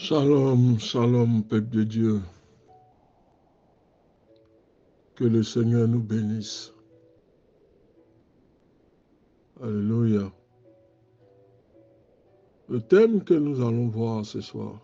Shalom, shalom, peuple de Dieu. Que le Seigneur nous bénisse. Alléluia. Le thème que nous allons voir ce soir,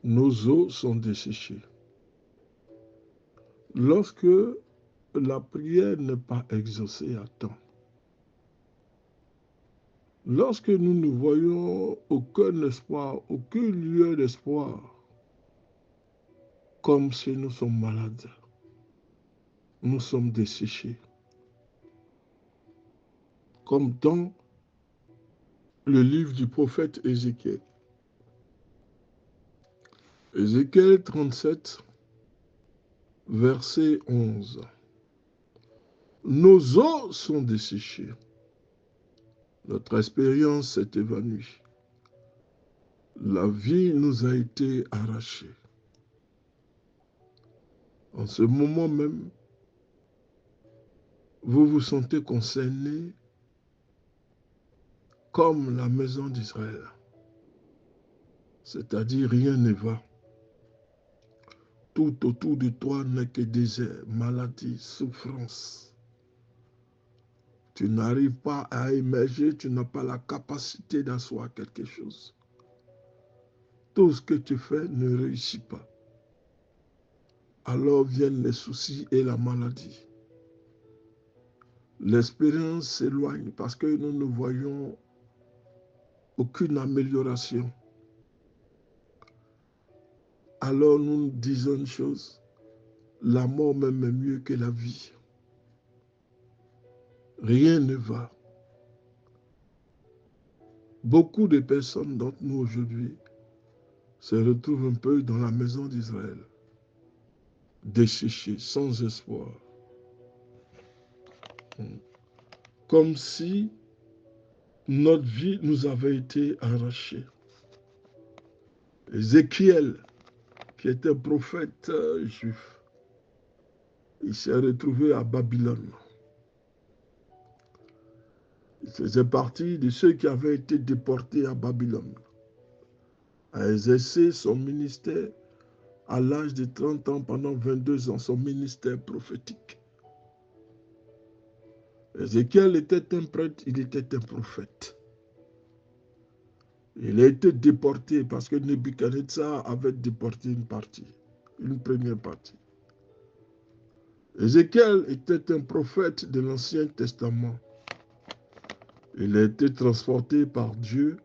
nos os sont desséchés. Lorsque la prière n'est pas exaucée à temps, lorsque nous ne voyons aucun espoir, aucune lueur d'espoir, comme si nous sommes malades, nous sommes desséchés. Comme dans le livre du prophète Ézéchiel. Ézéchiel 37, verset 11. Nos os sont desséchés. Notre expérience s'est évanouie. La vie nous a été arrachée. En ce moment même, vous vous sentez concerné comme la maison d'Israël. C'est-à-dire rien ne va. Tout autour de toi n'est que désert, maladie, souffrance. Tu n'arrives pas à émerger, tu n'as pas la capacité d'asseoir quelque chose. Tout ce que tu fais ne réussit pas. Alors viennent les soucis et la maladie. L'espérance s'éloigne parce que nous ne voyons aucune amélioration. Alors nous disons une chose, la mort même est mieux que la vie. Rien ne va. Beaucoup de personnes d'entre nous aujourd'hui se retrouvent un peu dans la maison d'Israël, desséchées, sans espoir. Comme si notre vie nous avait été arrachée. Ézéchiel, qui était prophète juif, il s'est retrouvé à Babylone. Il faisait partie de ceux qui avaient été déportés à Babylone, a exercé son ministère à l'âge de 30 ans, pendant 22 ans, son ministère prophétique. Ézéchiel était un prêtre, il était un prophète. Il a été déporté parce que Nebuchadnezzar avait déporté une première partie. Ézéchiel était un prophète de l'Ancien Testament. Il a été transporté par Dieu,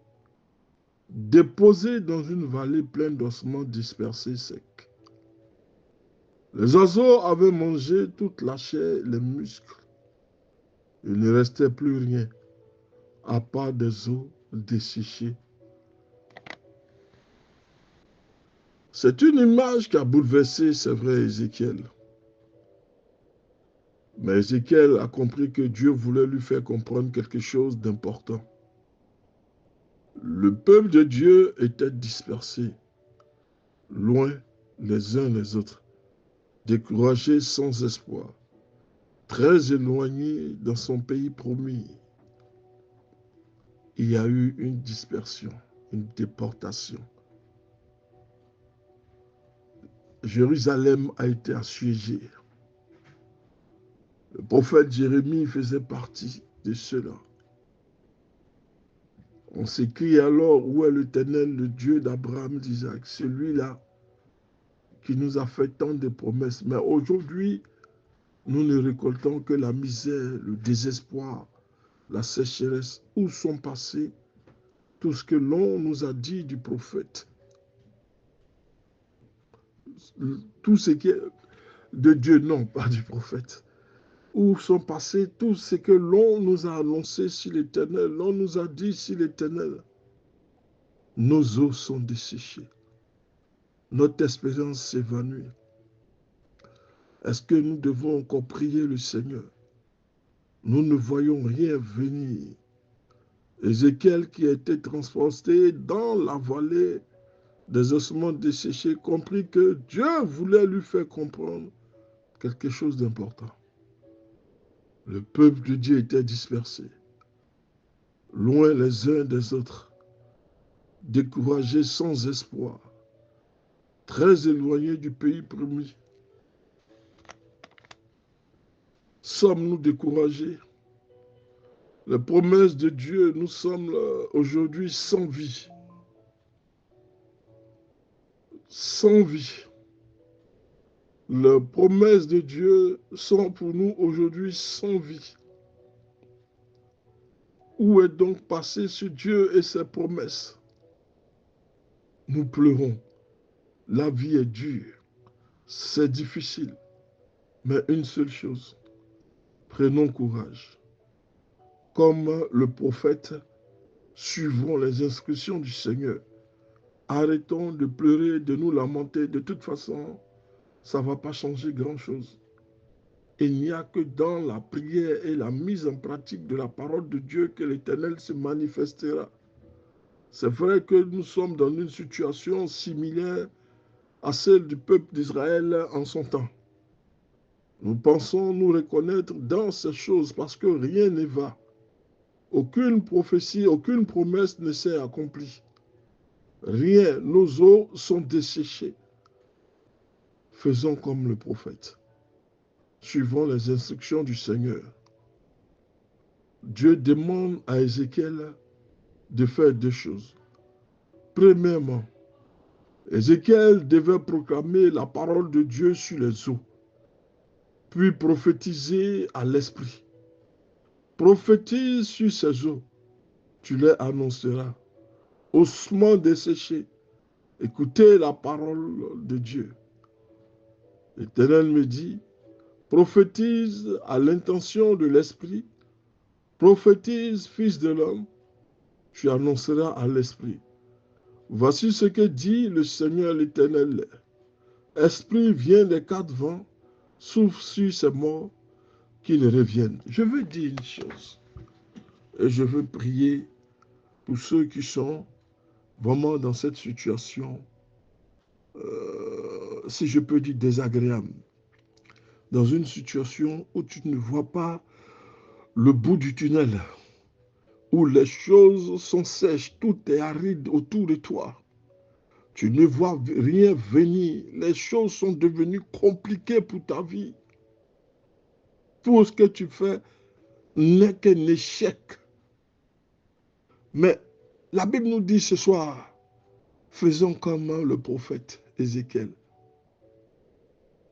déposé dans une vallée pleine d'ossements dispersés secs. Les oiseaux avaient mangé toute la chair, les muscles. Il ne restait plus rien, à part des os desséchés. C'est une image qui a bouleversé, c'est vrai, Ézéchiel. Mais Ézéchiel a compris que Dieu voulait lui faire comprendre quelque chose d'important. Le peuple de Dieu était dispersé, loin les uns les autres, découragé sans espoir, très éloigné dans son pays promis. Il y a eu une dispersion, une déportation. Jérusalem a été assiégée. Le prophète Jérémie faisait partie de ceux-là. On s'écrie alors, où est l'Éternel, le Dieu d'Abraham, d'Isaac, celui-là qui nous a fait tant de promesses. Mais aujourd'hui, nous ne récoltons que la misère, le désespoir, la sécheresse. Où sont passés tout ce que l'on nous a dit du prophète? Tout ce qui est de Dieu, non, pas du prophète. Où sont passés tout ce que l'on nous a annoncé sur l'Éternel, l'on nous a dit sur l'Éternel? Nos os sont desséchés. Notre espérance s'évanouit. Est-ce que nous devons encore prier le Seigneur? Nous ne voyons rien venir. Ézéchiel, qui a été transporté dans la vallée des ossements desséchés, comprit que Dieu voulait lui faire comprendre quelque chose d'important. Le peuple de Dieu était dispersé, loin les uns des autres. découragés, sans espoir, très éloignés du pays promis. Sommes-nous découragés? Les promesses de Dieu, nous sommes aujourd'hui sans vie. Sans vie. Les promesses de Dieu sont pour nous aujourd'hui sans vie. Où est donc passé ce Dieu et ses promesses? Nous pleurons. La vie est dure. C'est difficile. Mais une seule chose, prenons courage. Comme le prophète, suivons les instructions du Seigneur. Arrêtons de pleurer, de nous lamenter. De toute façon, ça ne va pas changer grand-chose. Il n'y a que dans la prière et la mise en pratique de la parole de Dieu que l'Éternel se manifestera. C'est vrai que nous sommes dans une situation similaire à celle du peuple d'Israël en son temps. Nous pensons nous reconnaître dans ces choses parce que rien ne va. Aucune prophétie, aucune promesse ne s'est accomplie. Rien, nos eaux sont desséchées. Faisons comme le prophète. Suivons les instructions du Seigneur. Dieu demande à Ézéchiel de faire deux choses. Premièrement, Ézéchiel devait proclamer la parole de Dieu sur les eaux, puis prophétiser à l'esprit. Prophétise sur ces eaux, tu les annonceras. Ossements desséchés, écoutez la parole de Dieu. L'Éternel me dit, prophétise à l'intention de l'esprit, prophétise, fils de l'homme, tu annonceras à l'esprit. Voici ce que dit le Seigneur l'Éternel. Esprit vient des quatre vents, souffle sur ces morts, qu'ils reviennent. Je veux dire une chose, et je veux prier pour ceux qui sont vraiment dans cette situation, si je peux dire désagréable, dans une situation où tu ne vois pas le bout du tunnel, où les choses sont sèches, tout est aride autour de toi. Tu ne vois rien venir, les choses sont devenues compliquées pour ta vie. Tout ce que tu fais n'est qu'un échec. Mais la Bible nous dit ce soir, faisons comme le prophète Ézéchiel.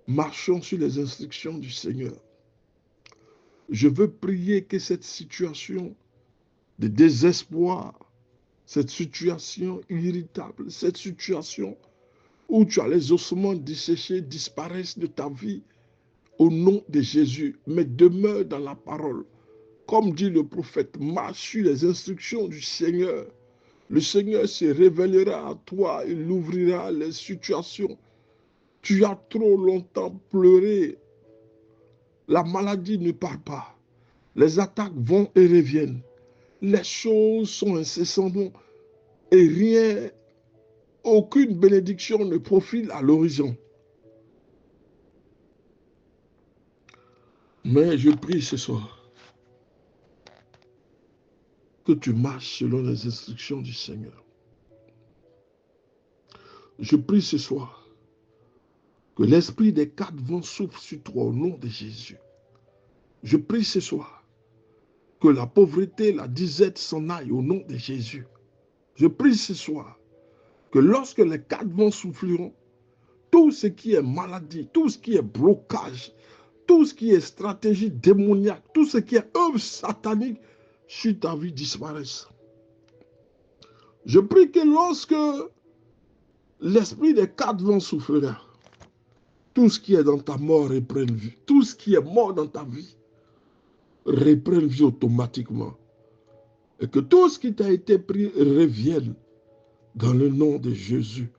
Marchons sur les instructions du Seigneur. Je veux prier que cette situation de désespoir, cette situation irritable, cette situation où tu as les ossements desséchés disparaissent de ta vie au nom de Jésus, mais demeure dans la parole. Comme dit le prophète, marche sur les instructions du Seigneur. Le Seigneur se révélera à toi, il ouvrira les situations. Tu as trop longtemps pleuré. La maladie ne part pas. Les attaques vont et reviennent. Les choses sont incessamment et rien, aucune bénédiction ne profile à l'horizon. Mais je prie ce soir que tu marches selon les instructions du Seigneur. Je prie ce soir que l'esprit des quatre vents souffle sur toi au nom de Jésus. Je prie ce soir que la pauvreté, la disette s'en aille au nom de Jésus. Je prie ce soir que lorsque les quatre vents souffleront, tout ce qui est maladie, tout ce qui est blocage, tout ce qui est stratégie démoniaque, tout ce qui est œuvre satanique sur ta vie disparaisse. Je prie que lorsque l'esprit des quatre vents soufflera, tout ce qui est dans ta mort reprenne vie. Tout ce qui est mort dans ta vie reprenne vie automatiquement. Et que tout ce qui t'a été pris revienne dans le nom de Jésus.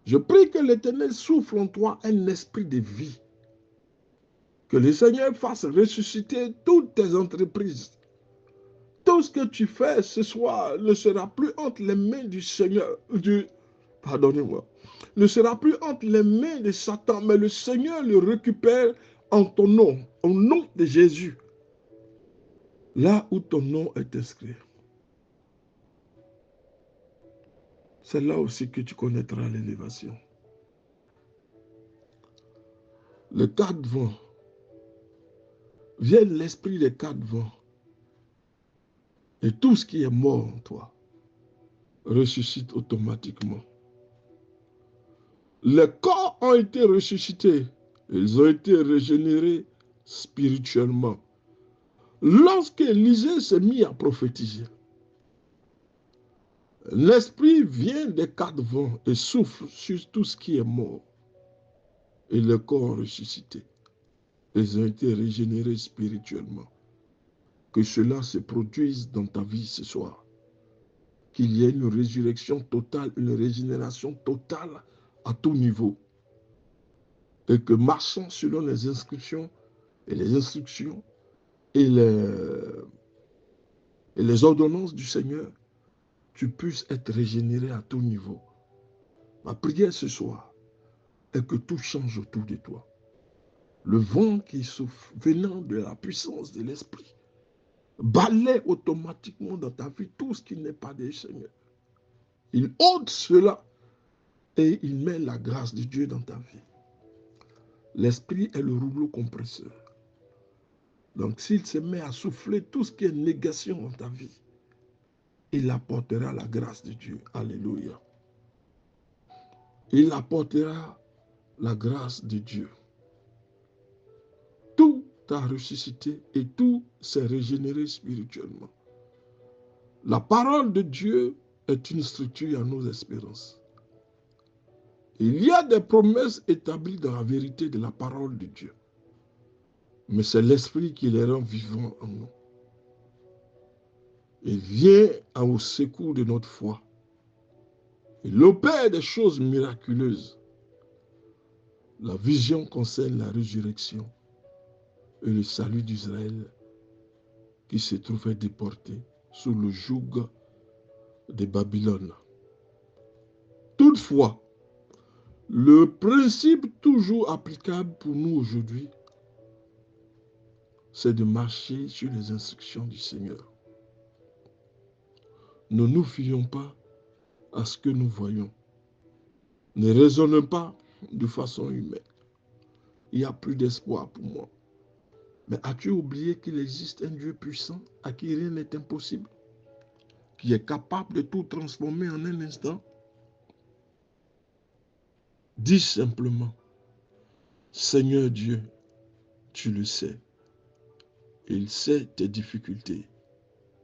Je prie que l'Éternel souffle en toi un esprit de vie. Que le Seigneur fasse ressusciter toutes tes entreprises. Tout ce que tu fais ce soir ne sera plus entre les mains du Seigneur, pardonnez-moi, ne sera plus entre les mains de Satan, mais le Seigneur le récupère en ton nom, au nom de Jésus, là où ton nom est inscrit. c'est là aussi que tu connaîtras l'élévation. Les 4 vents, vient l'esprit des 4 vents, et tout ce qui est mort en toi ressuscite automatiquement. Les corps ont été ressuscités, ils ont été régénérés spirituellement. Lorsque Élisée s'est mis à prophétiser, l'esprit vient des 4 vents et souffle sur tout ce qui est mort. Et les corps ont ressuscité. Ils ont été régénérés spirituellement. Que cela se produise dans ta vie ce soir. Qu'il y ait une résurrection totale, une régénération totale à tout niveau. Et que marchant selon les inscriptions et les instructions et les ordonnances du Seigneur, tu puisses être régénéré à tout niveau. Ma prière ce soir est que tout change autour de toi. Le vent qui souffle venant de la puissance de l'Esprit balaie automatiquement dans ta vie tout ce qui n'est pas du Seigneur. Il ôte cela et il met la grâce de Dieu dans ta vie. L'Esprit est le rouleau compresseur. Donc s'il se met à souffler tout ce qui est négation dans ta vie, il apportera la grâce de Dieu. Alléluia. Il apportera la grâce de Dieu. Tout a ressuscité et tout s'est régénéré spirituellement. La parole de Dieu est une structure à nos espérances. Il y a des promesses établies dans la vérité de la parole de Dieu. Mais c'est l'Esprit qui les rend vivants en nous. Il vient au secours de notre foi. Il opère des choses miraculeuses. La vision concerne la résurrection et le salut d'Israël qui se trouvait déporté sous le joug de Babylone. Toutefois, le principe toujours applicable pour nous aujourd'hui, c'est de marcher sur les instructions du Seigneur. Ne nous fions pas à ce que nous voyons. Ne raisonne pas de façon humaine. Il n'y a plus d'espoir pour moi. Mais as-tu oublié qu'il existe un Dieu puissant à qui rien n'est impossible, qui est capable de tout transformer en un instant? Dis simplement, Seigneur Dieu, tu le sais. Il sait tes difficultés.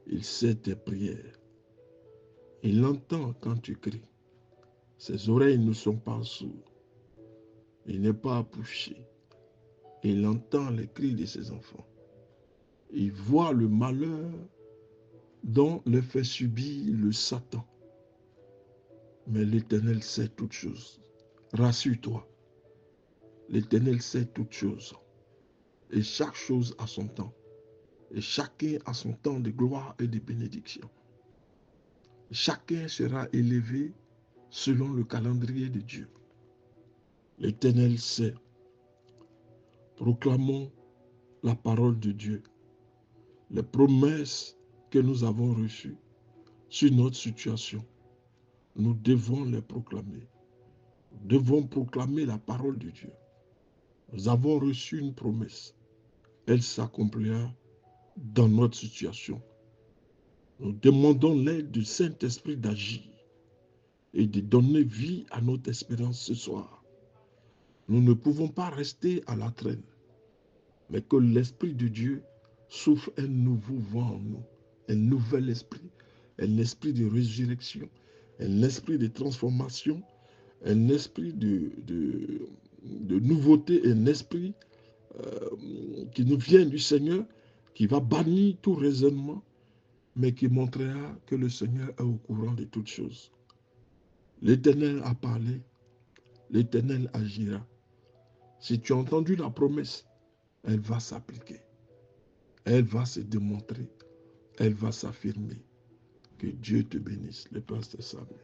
Il sait tes prières. Il entend quand tu cries. Ses oreilles ne sont pas sourdes. Il n'est pas appouché. Il entend les cris de ses enfants. Il voit le malheur dont le fait subir le Satan. Mais l'Éternel sait toutes choses. Rassure-toi. L'Éternel sait toutes choses. Et chaque chose a son temps. Et chacun a son temps de gloire et de bénédiction. Chacun sera élevé selon le calendrier de Dieu. L'Éternel sait. Proclamons la parole de Dieu. Les promesses que nous avons reçues sur notre situation. Nous devons les proclamer. Nous devons proclamer la parole de Dieu. Nous avons reçu une promesse. Elle s'accomplira dans notre situation. Nous demandons l'aide du Saint-Esprit d'agir et de donner vie à notre espérance ce soir. Nous ne pouvons pas rester à la traîne, mais que l'Esprit de Dieu souffle un nouveau vent en nous, un nouvel esprit, un esprit de résurrection, un esprit de transformation, un esprit de nouveauté, un esprit qui nous vient du Seigneur, qui va bannir tout raisonnement, mais qui montrera que le Seigneur est au courant de toutes choses. L'Éternel a parlé, l'Éternel agira. Si tu as entendu la promesse, elle va s'appliquer. Elle va se démontrer. Elle va s'affirmer. Que Dieu te bénisse, le pasteur Samuel.